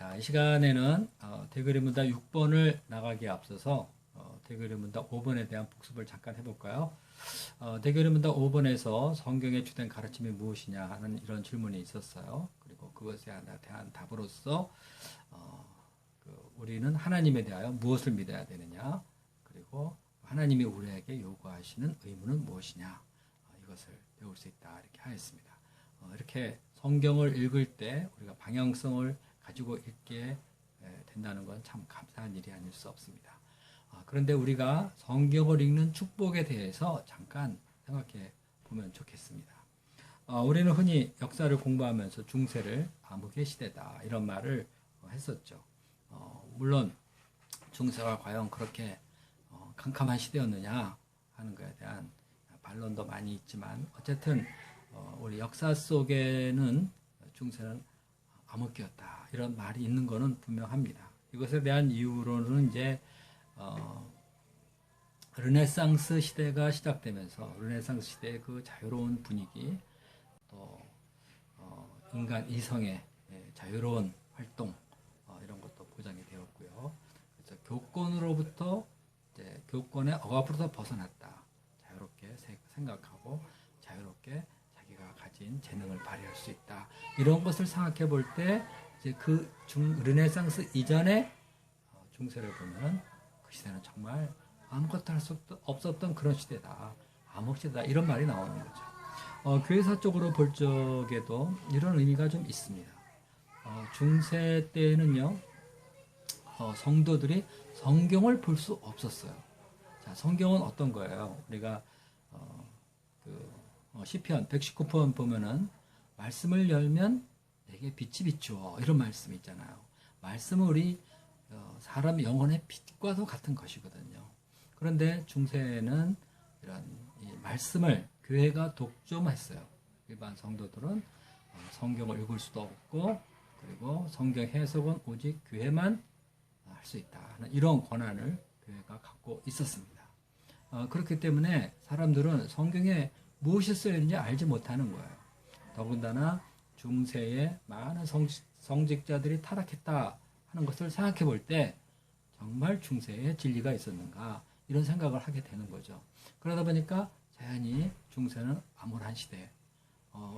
자, 이 시간에는 대글의 문답 6번을 나가기에 앞서서 대글의 문답 5번에 대한 복습을 잠깐 해볼까요? 대글의 문답 5번에서 성경의 주된 가르침이 무엇이냐 하는 이런 질문이 있었어요. 그리고 그것에 대한 답으로서 우리는 하나님에 대하여 무엇을 믿어야 되느냐, 그리고 하나님이 우리에게 요구하시는 의무는 무엇이냐, 이것을 배울 수 있다 이렇게 하였습니다. 이렇게 성경을 읽을 때 우리가 방향성을 가지고 읽게 된다는 건 참 감사한 일이 아닐 수 없습니다. 그런데 우리가 성경을 읽는 축복에 대해서 잠깐 생각해 보면 좋겠습니다. 우리는 흔히 역사를 공부하면서 중세를 암흑의 시대다 이런 말을 했었죠. 물론 중세가 과연 그렇게 캄캄한 시대였느냐 하는 것에 대한 반론도 많이 있지만, 어쨌든 우리 역사 속에는 중세는 암흑기였다 이런 말이 있는 것은 분명합니다. 이것에 대한 이유로는 이제 르네상스 시대가 시작되면서 르네상스 시대의 그 자유로운 분위기, 또 인간 이성의 자유로운 활동, 이런 것도 보장이 되었고요. 그래서 교권으로부터 이제 교권의 억압으로부터 벗어났다. 자유롭게 생각하고 자유롭게 자기가 가진 재능을 발휘할 수 있다. 이런 것을 생각해 볼 때 이제 그 르네상스 이전의 중세를 보면 그 시대는 정말 아무것도 할 수 없었던 그런 시대다. 암흑시대다. 이런 말이 나오는 거죠. 교회사적으로 볼 적에도 이런 의미가 좀 있습니다. 중세 때는요, 성도들이 성경을 볼 수 없었어요. 자, 성경은 어떤 거예요? 우리가 시편 119편 보면은 말씀을 열면 내게 빛이 비추어, 이런 말씀이 있잖아요. 말씀은 우리 사람 영혼의 빛과도 같은 것이거든요. 그런데 중세에는 이런 이 말씀을 교회가 독점했어요. 일반 성도들은 성경을 읽을 수도 없고, 그리고 성경 해석은 오직 교회만 할 수 있다 하는 이런 권한을 교회가 갖고 있었습니다. 그렇기 때문에 사람들은 성경에 무엇이 쓰여있는지 알지 못하는 거예요. 더군다나 중세에 많은 성직자들이 타락했다 하는 것을 생각해 볼 때 정말 중세에 진리가 있었는가, 이런 생각을 하게 되는 거죠. 그러다 보니까 자연히 중세는 암울한 시대,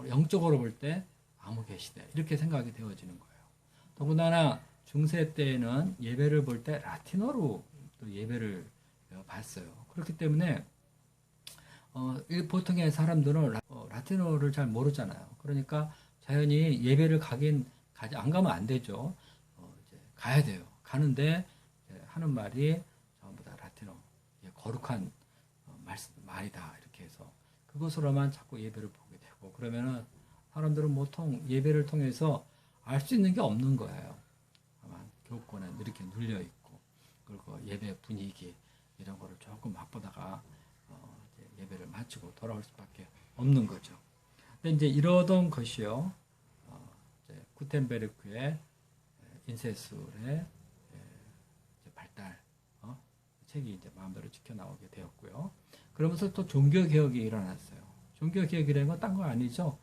영적으로 볼 때 암흑의 시대, 이렇게 생각이 되어지는 거예요. 더군다나 중세 때에는 예배를 볼 때 라틴어로 또 예배를 봤어요. 그렇기 때문에 보통의 사람들은 라틴어를 잘 모르잖아요. 그러니까 자연히 예배를 안 가면 안 되죠. 이제 가야 돼요. 가는데 하는 말이 전부 다 라틴어, 거룩한 말이다 이렇게 해서 그것으로만 자꾸 예배를 보게 되고, 그러면은 사람들은 보통 예배를 통해서 알 수 있는 게 없는 거예요. 아마 교권에 이렇게 눌려 있고, 그리고 예배 분위기 이런 거를 조금 맛보다가 예배를 마치고 돌아올 수밖에 없는 거죠. 근데 이제 이러던 것이요, 구텐베르크의 인쇄술의 발달, 책이 이제 마음대로 지켜 나오게 되었고요. 그러면서 또 종교 개혁이 일어났어요. 종교 개혁이라는 건 딴 거 아니죠.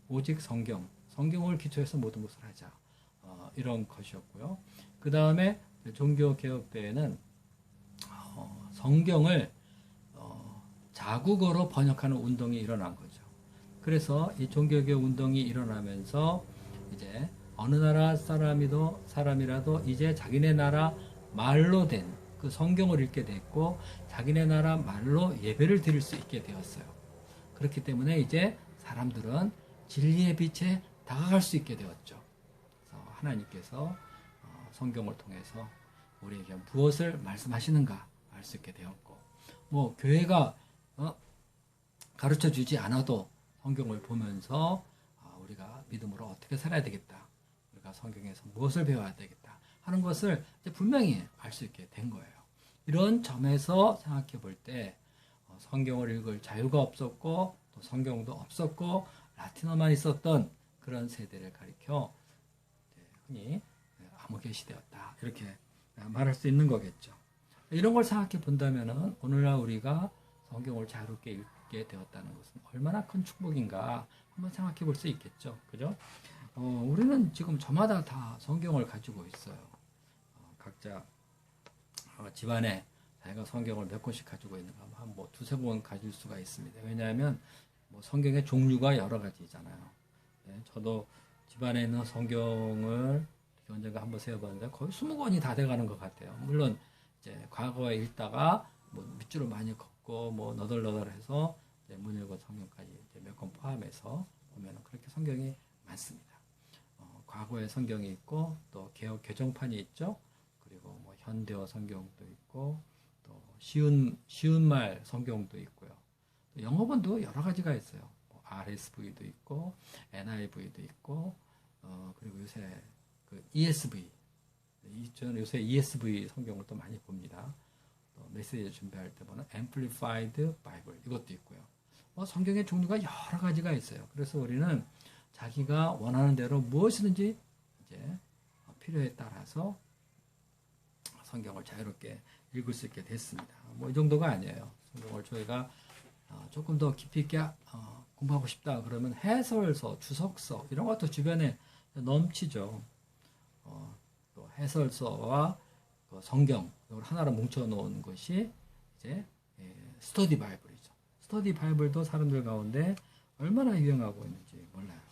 오직 성경을 기초해서 모든 것을 하자, 이런 것이었고요. 그 다음에 종교 개혁 때에는 성경을 자국어로 번역하는 운동이 일어난 거죠. 그래서 이 종교개혁 운동이 일어나면서 이제 어느 나라 사람이라도 이제 자기네 나라 말로 된 그 성경을 읽게 됐고, 자기네 나라 말로 예배를 드릴 수 있게 되었어요. 그렇기 때문에 이제 사람들은 진리의 빛에 다가갈 수 있게 되었죠. 그래서 하나님께서 성경을 통해서 우리에게 무엇을 말씀하시는가 알 수 있게 되었고, 뭐 교회가 가르쳐 주지 않아도 성경을 보면서 우리가 믿음으로 어떻게 살아야 되겠다, 우리가 성경에서 무엇을 배워야 되겠다 하는 것을 이제 분명히 알 수 있게 된 거예요. 이런 점에서 생각해 볼 때 성경을 읽을 자유가 없었고, 또 성경도 없었고, 라틴어만 있었던 그런 세대를 가리켜 흔히 암흑의 시대였다 이렇게 말할 수 있는 거겠죠. 이런 걸 생각해 본다면 오늘날 우리가 성경을 자유롭게 읽게 되었다는 것은 얼마나 큰 축복인가 한번 생각해 볼 수 있겠죠. 그죠? 우리는 지금 저마다 다 성경을 가지고 있어요. 각자 집안에 자기가 성경을 몇 권씩 가지고 있는가 한 뭐 두세 권 가질 수가 있습니다. 왜냐하면 뭐 성경의 종류가 여러 가지잖아요. 네, 저도 집안에 있는 성경을 언젠가 한번 세어봤는데 거의 20권이 다 돼가는 것 같아요. 물론 이제 과거에 읽다가 뭐 밑줄을 많이 긋고 뭐 너덜너덜해서 문일권 성경까지 몇 권 포함해서 보면 그렇게 성경이 많습니다. 과거의 성경이 있고 또 개혁 개정판이 있죠. 그리고 뭐 현대어 성경도 있고 또 쉬운 말 성경도 있고요. 또 영어본도 여러 가지가 있어요. 뭐 RSV도 있고 NIV도 있고 그리고 요새 그 ESV 저는 요새 ESV 성경을 또 많이 봅니다. 또 메시지 준비할 때 보는 Amplified Bible 이것도 있고요. 성경의 종류가 여러 가지가 있어요. 그래서 우리는 자기가 원하는 대로 무엇이든지 이제 필요에 따라서 성경을 자유롭게 읽을 수 있게 됐습니다. 뭐 이 정도가 아니에요. 성경을 저희가 조금 더 깊이 있게 공부하고 싶다 그러면 해설서, 주석서 이런 것도 주변에 넘치죠. 또 해설서와 그 성경 이걸 하나로 뭉쳐 놓은 것이 이제 스터디 바이블이죠. 스터디 바이블도 사람들 가운데 얼마나 유행하고 있는지 몰라요.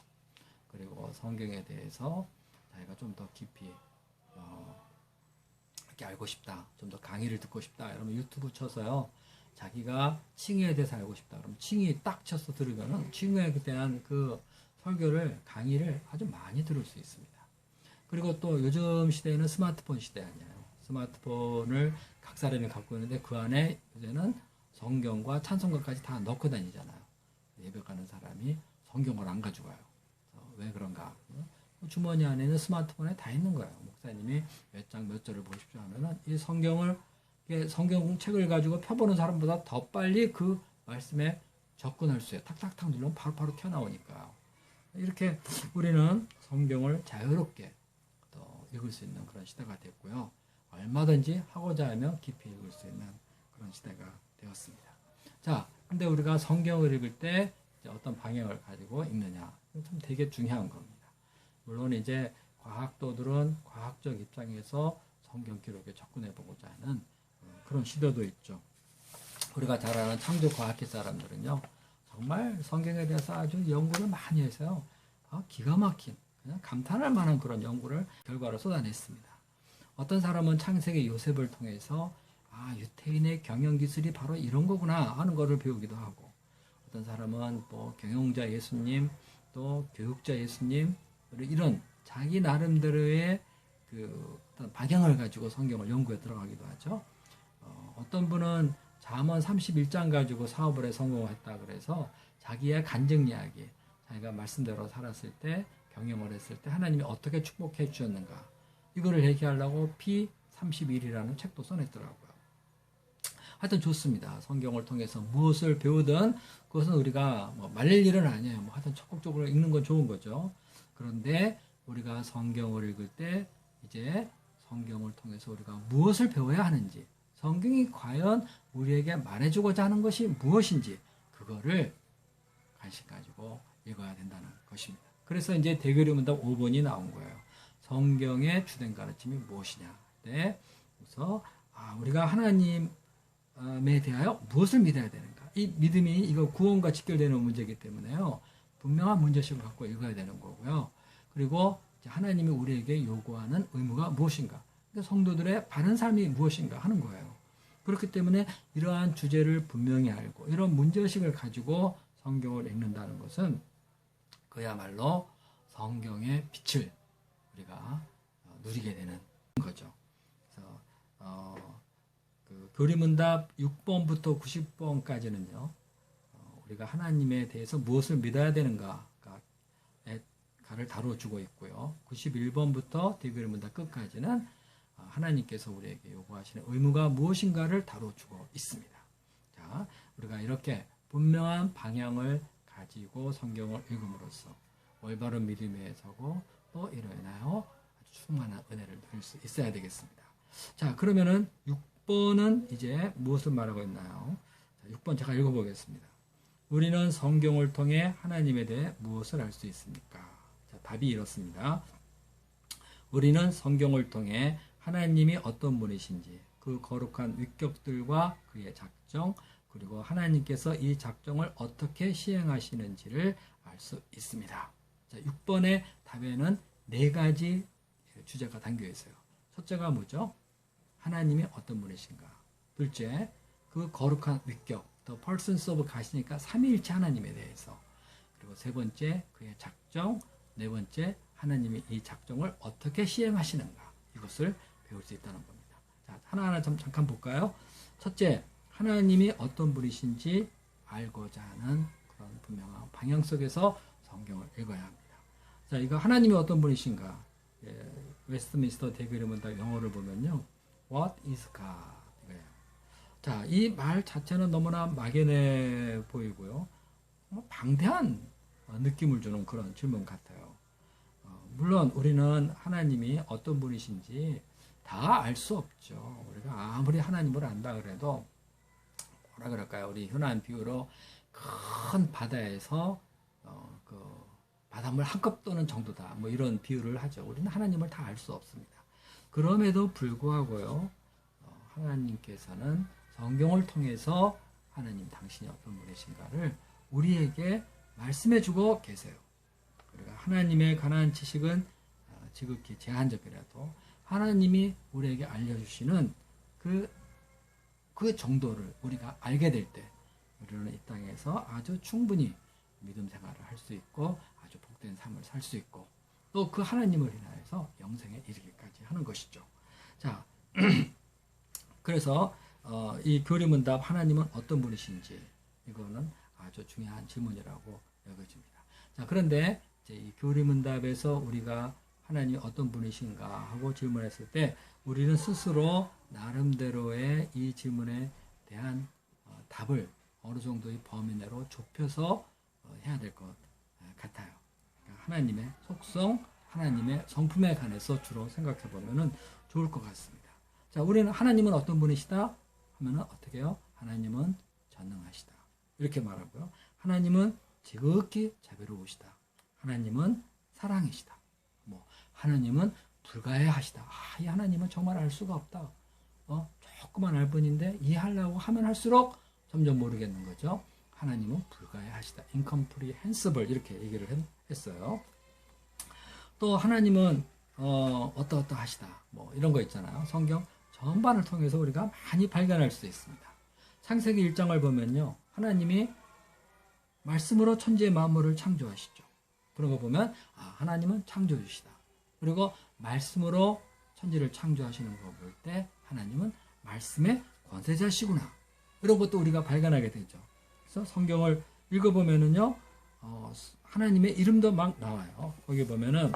그리고 성경에 대해서 자기가 좀 더 깊이 이렇게 알고 싶다, 좀 더 강의를 듣고 싶다 이러면 유튜브 쳐서요. 자기가 칭의에 대해서 알고 싶다 그러면 칭의 딱 쳐서 들으면은 칭의에 대한 그 설교를 강의를 아주 많이 들을 수 있습니다. 그리고 또 요즘 시대에는 스마트폰 시대 아니에요. 스마트폰을 각 사람이 갖고 있는데 그 안에 이제는 성경과 찬송가까지 다 넣고 다니잖아요. 예배 가는 사람이 성경을 안 가져가요. 왜 그런가? 주머니 안에는 스마트폰에 다 있는 거예요. 목사님이 몇 장 몇 절을 보십시오 하면은 이 성경책을 가지고 펴보는 사람보다 더 빨리 그 말씀에 접근할 수 있어요. 탁탁탁 누르면 바로바로 튀어나오니까요. 이렇게 우리는 성경을 자유롭게 또 읽을 수 있는 그런 시대가 됐고요. 얼마든지 하고자 하면 깊이 읽을 수 있는 그런 시대가 되었습니다. 자, 근데 우리가 성경을 읽을 때 어떤 방향을 가지고 읽느냐, 참 되게 중요한 겁니다. 물론 이제 과학도들은 과학적 입장에서 성경 기록에 접근해 보고자 하는 그런 시도도 있죠. 우리가 잘 아는 창조과학계 사람들은요, 정말 성경에 대해서 아주 연구를 많이 해서요, 기가 막힌, 그냥 감탄할 만한 그런 연구를 결과로 쏟아냈습니다. 어떤 사람은 창세기 요셉을 통해서 유태인의 경영기술이 바로 이런 거구나 하는 거를 배우기도 하고, 어떤 사람은 뭐 경영자 예수님, 또 교육자 예수님, 이런 자기 나름대로의 그 어떤 방향을 가지고 성경을 연구에 들어가기도 하죠. 어떤 분은 잠언 31장 가지고 사업을 해 성공했다 그래서 자기의 간증 이야기, 자기가 말씀대로 살았을 때, 경영을 했을 때 하나님이 어떻게 축복해 주셨는가, 이거를 얘기하려고 P31이라는 책도 써냈더라고요. 하여튼 좋습니다. 성경을 통해서 무엇을 배우든 그것은 우리가 뭐 말릴 일은 아니에요. 뭐 하여튼 적극적으로 읽는 건 좋은 거죠. 그런데 우리가 성경을 읽을 때 이제 성경을 통해서 우리가 무엇을 배워야 하는지, 성경이 과연 우리에게 말해주고자 하는 것이 무엇인지 그거를 관심 가지고 읽어야 된다는 것입니다. 그래서 이제 대결의문답 5번이 나온 거예요. 성경의 주된 가르침이 무엇이냐. 네. 그래서 우리가 하나님에 대하여 무엇을 믿어야 되는가. 이 믿음이 이거 구원과 직결되는 문제이기 때문에요. 분명한 문제식을 갖고 읽어야 되는 거고요. 그리고 하나님이 우리에게 요구하는 의무가 무엇인가. 성도들의 바른 삶이 무엇인가 하는 거예요. 그렇기 때문에 이러한 주제를 분명히 알고 이런 문제의식을 가지고 성경을 읽는다는 것은 그야말로 성경의 빛을 우리가 누리게 되는 거죠. 그래서 그 교리문답 6번부터 90번까지는요. 우리가 하나님에 대해서 무엇을 믿어야 되는가를 다뤄주고 있고요. 91번부터 대교리문답 끝까지는 하나님께서 우리에게 요구하시는 의무가 무엇인가를 다뤄주고 있습니다. 자, 우리가 이렇게 분명한 방향을 가지고 성경을 읽음으로써 올바른 믿음에 서고 또 이로 인하여 아주 충만한 은혜를 누릴 수 있어야 되겠습니다. 자, 그러면은 6번은 이제 무엇을 말하고 있나요? 자, 6번 제가 읽어보겠습니다. 우리는 성경을 통해 하나님에 대해 무엇을 알 수 있습니까? 자, 답이 이렇습니다. 우리는 성경을 통해 하나님이 어떤 분이신지, 그 거룩한 위격들과 그의 작정, 그리고 하나님께서 이 작정을 어떻게 시행하시는지를 알 수 있습니다. 자, 6번의 답에는 4가지 주제가 담겨 있어요. 첫째가 뭐죠? 하나님이 어떤 분이신가. 둘째, 그 거룩한 위격, the persons of God이니까 삼위일체 하나님에 대해서. 그리고 세 번째, 그의 작정. 네 번째, 하나님이 이 작정을 어떻게 시행하시는가. 이것을 배울 수 있다는 겁니다. 자, 하나하나 좀 잠깐 볼까요? 첫째, 하나님이 어떤 분이신지 알고자 하는 그런 분명한 방향 속에서 성경을 읽어야 합니다. 자, 이거 하나님이 어떤 분이신가? 예, 웨스트민스터 대교리 문답 영어를 보면요. What is God? 이거예요. 자, 이 말 자체는 너무나 막연해 보이고요. 방대한 느낌을 주는 그런 질문 같아요. 물론 우리는 하나님이 어떤 분이신지 다 알 수 없죠. 우리가 아무리 하나님을 안다 그래도 뭐라 그럴까요? 우리 흔한 비유로 큰 바다에서 그 바닷물 한 컵 떠는 정도다. 뭐 이런 비유를 하죠. 우리는 하나님을 다 알 수 없습니다. 그럼에도 불구하고요, 하나님께서는 성경을 통해서 하나님 당신이 어떤 분이신가를 우리에게 말씀해주고 계세요. 그러니까 하나님에 관한 지식은 지극히 제한적이라도 하나님이 우리에게 알려주시는 그 정도를 우리가 알게 될 때 우리는 이 땅에서 아주 충분히 믿음 생활을 할 수 있고 아주 복된 삶을 살 수 있고 또 그 하나님을 인하여서 영생에 이르기까지 하는 것이죠. 자, 그래서 이 교리문답 하나님은 어떤 분이신지 이거는 아주 중요한 질문이라고 여겨집니다. 자, 그런데 이제 이 교리문답에서 우리가 하나님이 어떤 분이신가 하고 질문했을 때 우리는 스스로 나름대로의 이 질문에 대한 답을 어느 정도의 범위 내로 좁혀서 해야 될 것 같아요. 그러니까 하나님의 속성, 하나님의 성품에 관해서 주로 생각해 보면 좋을 것 같습니다. 자, 우리는 하나님은 어떤 분이시다 하면은 어떻게 해요? 하나님은 전능하시다. 이렇게 말하고요. 하나님은 지극히 자비로우시다. 하나님은 사랑이시다. 뭐 하나님은 불가해하시다. 이 하나님은 정말 알 수가 없다. 조그만 알 뿐인데 이해하려고 하면 할수록 점점 모르겠는 거죠. 하나님은 불가해하시다. incomprehensible 이렇게 얘기를 했어요. 또 하나님은 어떠하시다. 뭐 이런 거 있잖아요. 성경 전반을 통해서 우리가 많이 발견할 수 있습니다. 창세기 1장을 보면요. 하나님이 말씀으로 천지의 만물을 창조하시죠. 그런 거 보면 하나님은 창조주시다. 그리고 말씀으로 천지를 창조하시는 거 볼 때 하나님은 말씀의 권세자시구나. 이런 것도 우리가 발견하게 되죠. 그래서 성경을 읽어보면은요, 하나님의 이름도 막 나와요. 거기 보면은,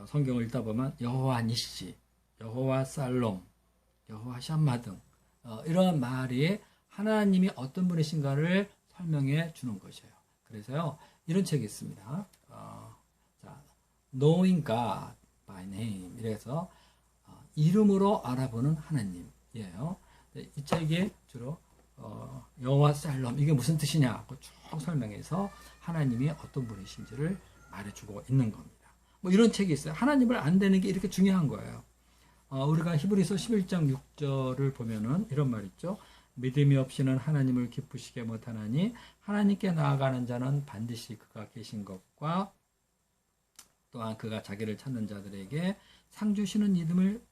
성경을 읽다 보면 여호와 니시, 여호와 살롬, 여호와 샴마 등 이런 말이 하나님이 어떤 분이신가를 설명해 주는 것이에요. 그래서요, 이런 책이 있습니다. Knowing God by Name. 이래서 이름으로 알아보는 하나님이에요. 이 책이 주로 여호와 살롬 이게 무슨 뜻이냐 쭉 설명해서 하나님이 어떤 분이신지를 말해주고 있는 겁니다. 뭐 이런 책이 있어요. 하나님을 안다는 게 이렇게 중요한 거예요. 우리가 히브리서 11장 6절을 보면은 이런 말 있죠. 믿음이 없이는 하나님을 기쁘시게 못하나니 하나님께 나아가는 자는 반드시 그가 계신 것과 또한 그가 자기를 찾는 자들에게 상 주시는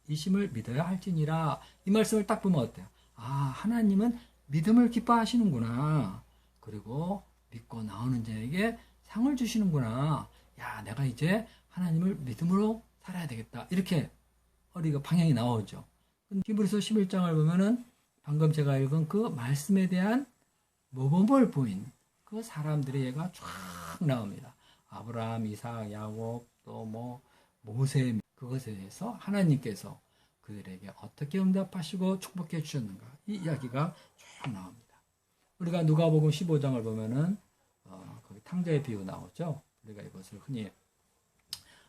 이심을 믿어야 할지니라. 이 말씀을 딱 보면 어때요? 하나님은 믿음을 기뻐하시는구나. 그리고 믿고 나오는 자에게 상을 주시는구나. 내가 이제 하나님을 믿음으로 살아야 되겠다. 이렇게 우리가 방향이 나오죠. 히브리서 11장을 보면은 방금 제가 읽은 그 말씀에 대한 모범을 보인 그 사람들의 예가 쫙 나옵니다. 아브라함, 이삭, 야곱, 또 모세 그것에 대해서 하나님께서 그들에게 어떻게 응답하시고 축복해 주셨는가 이 이야기가 쭉 나옵니다. 우리가 누가복음 15장을 보면은 거기 탕자의 비유 나오죠. 우리가 이것을 흔히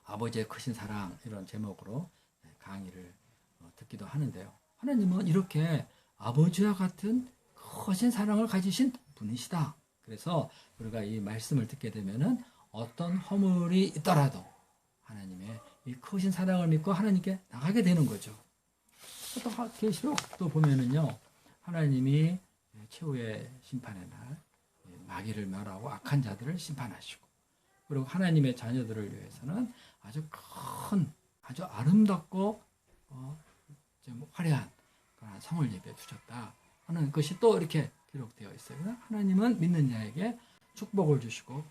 아버지의 크신 사랑 이런 제목으로 강의를 듣기도 하는데요. 하나님은 이렇게 아버지와 같은 크신 사랑을 가지신 분이시다. 그래서 우리가 이 말씀을 듣게 되면은 어떤 허물이 있더라도 하나님의 이 크신 사랑을 믿고 하나님께 나가게 되는 거죠. 또 계시록도 보면은요, 하나님이 최후의 심판의 날 마귀를 멸하고 악한 자들을 심판하시고, 그리고 하나님의 자녀들을 위해서는 아주 큰, 아주 아름답고 좀 화려한 그런 성을 예배해 주셨다 하는 것이 또 이렇게 기록되어 있어요. 하나님은 믿는 자에게 축복을 주시고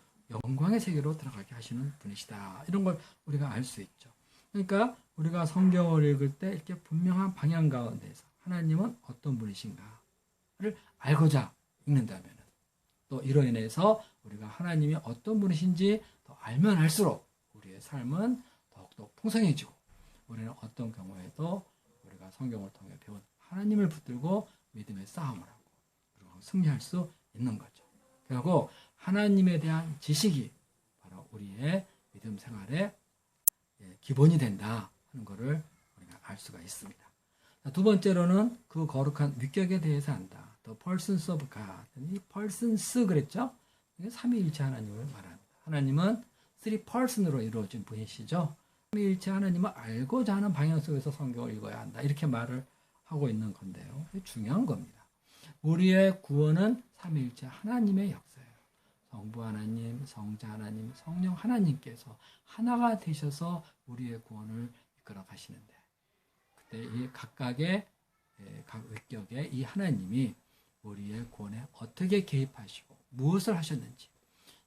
영광의 세계로 들어가게 하시는 분이시다. 이런 걸 우리가 알 수 있죠. 그러니까 우리가 성경을 읽을 때 이렇게 분명한 방향 가운데서 하나님은 어떤 분이신가를 알고자 읽는다면, 또 이로 인해서 우리가 하나님이 어떤 분이신지 더 알면 알수록 우리의 삶은 더욱더 풍성해지고, 우리는 어떤 경우에도 우리가 성경을 통해 배운 하나님을 붙들고 믿음의 싸움을 하고 그리고 승리할 수 있는 거죠. 그리고 하나님에 대한 지식이 바로 우리의 믿음 생활의 기본이 된다 하는 것을 우리가 알 수가 있습니다. 두 번째로는 그 거룩한 위격에 대해서 안다. The persons of God. 이 persons 그랬죠? 이게 삼위일체 하나님을 말합니다. 하나님은 three person으로 이루어진 분이시죠. 삼위일체 하나님을 알고자 하는 방향 속에서 성경을 읽어야 한다. 이렇게 말을 하고 있는 건데요. 중요한 겁니다. 우리의 구원은 삼위일체 하나님의 역사예요. 성부 하나님, 성자 하나님, 성령 하나님께서 하나가 되셔서 우리의 구원을 이끌어 가시는데, 그때 이 각각의 각 위격의 이 하나님이 우리의 구원에 어떻게 개입하시고 무엇을 하셨는지,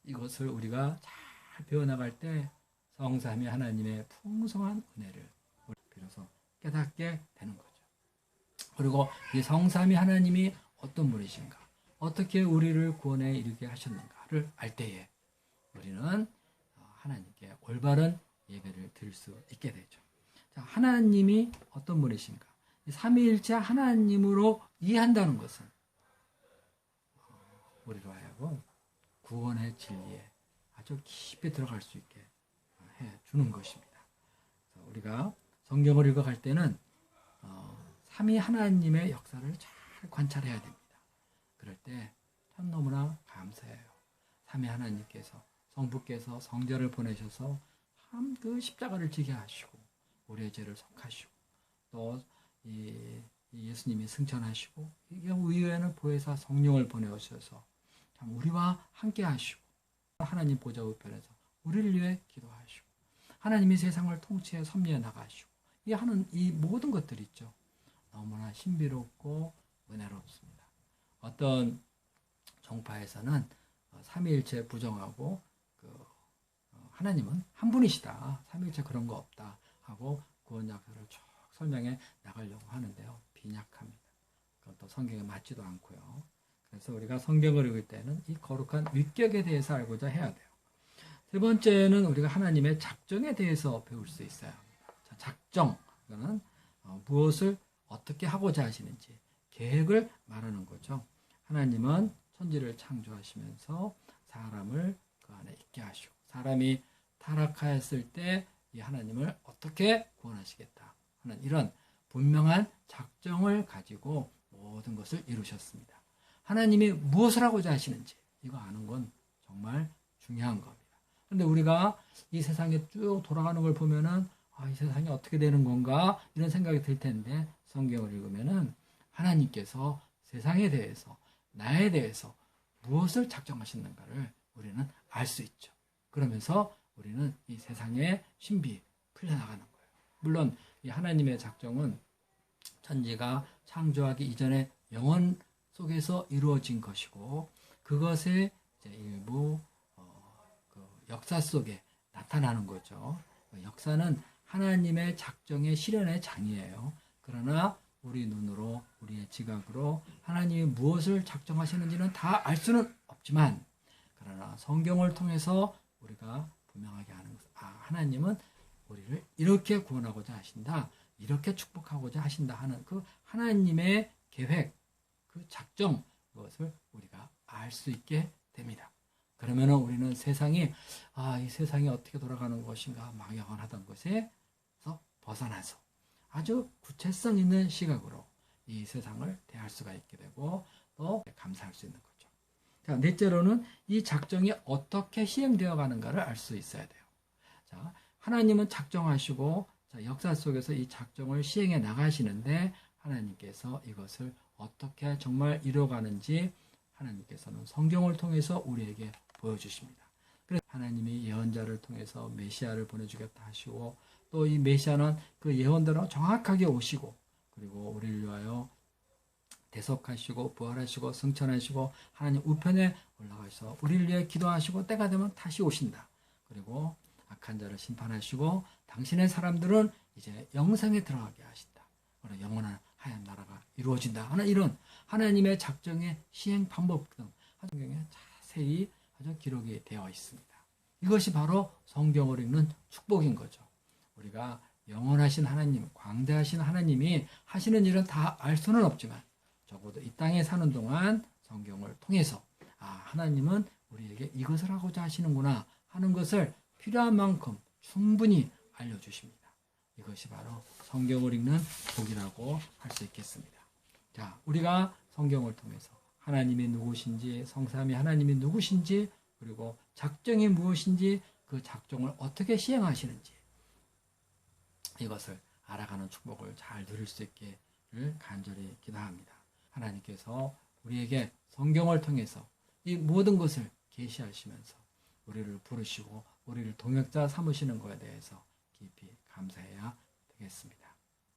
이것을 우리가 잘 배워나갈 때 성삼위 하나님의 풍성한 은혜를 비로소 깨닫게 되는 거죠. 그리고 이 성삼위 하나님이 어떤 분이신가, 어떻게 우리를 구원에 이르게 하셨는가를 알 때에 우리는 하나님께 올바른 예배를 드릴 수 있게 되죠. 자, 하나님이 어떤 분이신가, 삼위일체 하나님으로 이해한다는 것은 우리로 하여금 구원의 진리에 아주 깊이 들어갈 수 있게 해주는 것입니다. 우리가 성경을 읽어갈 때는 삼위 하나님의 역사를 잘 관찰해야 됩니다. 그럴 때 참 너무나 감사해요. 삼위 하나님께서, 성부께서 성자를 보내셔서 참 그 십자가를 지게 하시고 우리의 죄를 속하시고, 또 예수님이 승천하시고, 이후에는 보혜사 성령을 보내오셔서 참 우리와 함께 하시고, 하나님 보좌 우편에서 우리를 위해 기도하시고, 하나님이 세상을 통치해 섭리해 나가시고, 하는 이 모든 것들이 있죠. 너무나 신비롭고 은혜롭습니다. 어떤 종파에서는 삼위일체 부정하고 하나님은 한 분이시다, 삼위일체 그런 거 없다 하고 구원 약사를 쭉 설명해 나가려고 하는데요. 빈약합니다. 그것도 성경에 맞지도 않고요. 그래서 우리가 성경을 읽을 때는 이 거룩한 위격에 대해서 알고자 해야 돼요. 세 번째는 우리가 하나님의 작정에 대해서 배울 수 있어야 합니다. 자, 작정, 이거는 무엇을 어떻게 하고자 하시는지 계획을 말하는 거죠. 하나님은 천지를 창조하시면서 사람을 그 안에 있게 하시고, 사람이 타락하였을 때 이 하나님을 어떻게 구원하시겠다 하는 이런 분명한 작정을 가지고 모든 것을 이루셨습니다. 하나님이 무엇을 하고자 하시는지 이거 아는 건 정말 중요한 겁니다. 그런데 우리가 이 세상에 쭉 돌아가는 걸 보면은 이 세상이 어떻게 되는 건가 이런 생각이 들 텐데, 성경을 읽으면은 하나님께서 세상에 대해서, 나에 대해서 무엇을 작정하셨는가를 우리는 알 수 있죠. 그러면서 우리는 이 세상의 신비 풀려나가는 거예요. 물론 이 하나님의 작정은 천지가 창조하기 이전에 영원 속에서 이루어진 것이고, 그것의 이제 일부 그 역사 속에 나타나는 거죠. 역사는 하나님의 작정의 실현의 장이에요. 그러나 우리 눈으로, 우리의 지각으로 하나님이 무엇을 작정하시는지는 다 알 수는 없지만, 그러나 성경을 통해서 우리가 분명하게 아는 것은, 하나님은 우리를 이렇게 구원하고자 하신다, 이렇게 축복하고자 하신다 하는 그 하나님의 계획, 그 작정, 그것을 우리가 알 수 있게 됩니다. 그러면 우리는 세상이, 이 세상이 어떻게 돌아가는 것인가 막연하던 것에서 벗어나서 아주 구체성 있는 시각으로 이 세상을 대할 수가 있게 되고 또 감사할 수 있는 거죠. 자, 넷째로는 이 작정이 어떻게 시행되어 가는가를 알 수 있어야 돼요. 자, 하나님은 작정하시고 자, 역사 속에서 이 작정을 시행해 나가시는데 하나님께서 이것을 어떻게 정말 이뤄가는지 하나님께서는 성경을 통해서 우리에게 보여주십니다. 그래서 하나님이 예언자를 통해서 메시아를 보내주겠다 하시고 또 이 메시아는 그 예언대로 정확하게 오시고 그리고 우리를 위하여 대속하시고 부활하시고 승천하시고 하나님 우편에 올라가셔서 우리를 위해 기도하시고 때가 되면 다시 오신다. 그리고 악한 자를 심판하시고 당신의 사람들은 이제 영생에 들어가게 하신다. 그리고 영원한 하얀 나라가 이루어진다 하는 이런 하나님의 작정의 시행 방법 등 성경에 자세히 아주 기록이 되어 있습니다. 이것이 바로 성경을 읽는 축복인 거죠. 우리가 영원하신 하나님, 광대하신 하나님이 하시는 일은 다 알 수는 없지만 적어도 이 땅에 사는 동안 성경을 통해서 하나님은 우리에게 이것을 하고자 하시는구나 하는 것을 필요한 만큼 충분히 알려주십니다. 이것이 바로 성경을 읽는 복이라고 할 수 있겠습니다. 자, 우리가 성경을 통해서 하나님이 누구신지, 성삼위 하나님이 누구신지, 그리고 작정이 무엇인지, 그 작정을 어떻게 시행하시는지 이것을 알아가는 축복을 잘 누릴 수 있기를 간절히 기도합니다. 하나님께서 우리에게 성경을 통해서 이 모든 것을 계시하시면서 우리를 부르시고 우리를 동역자 삼으시는 것에 대해서 깊이 감사해야 되겠습니다.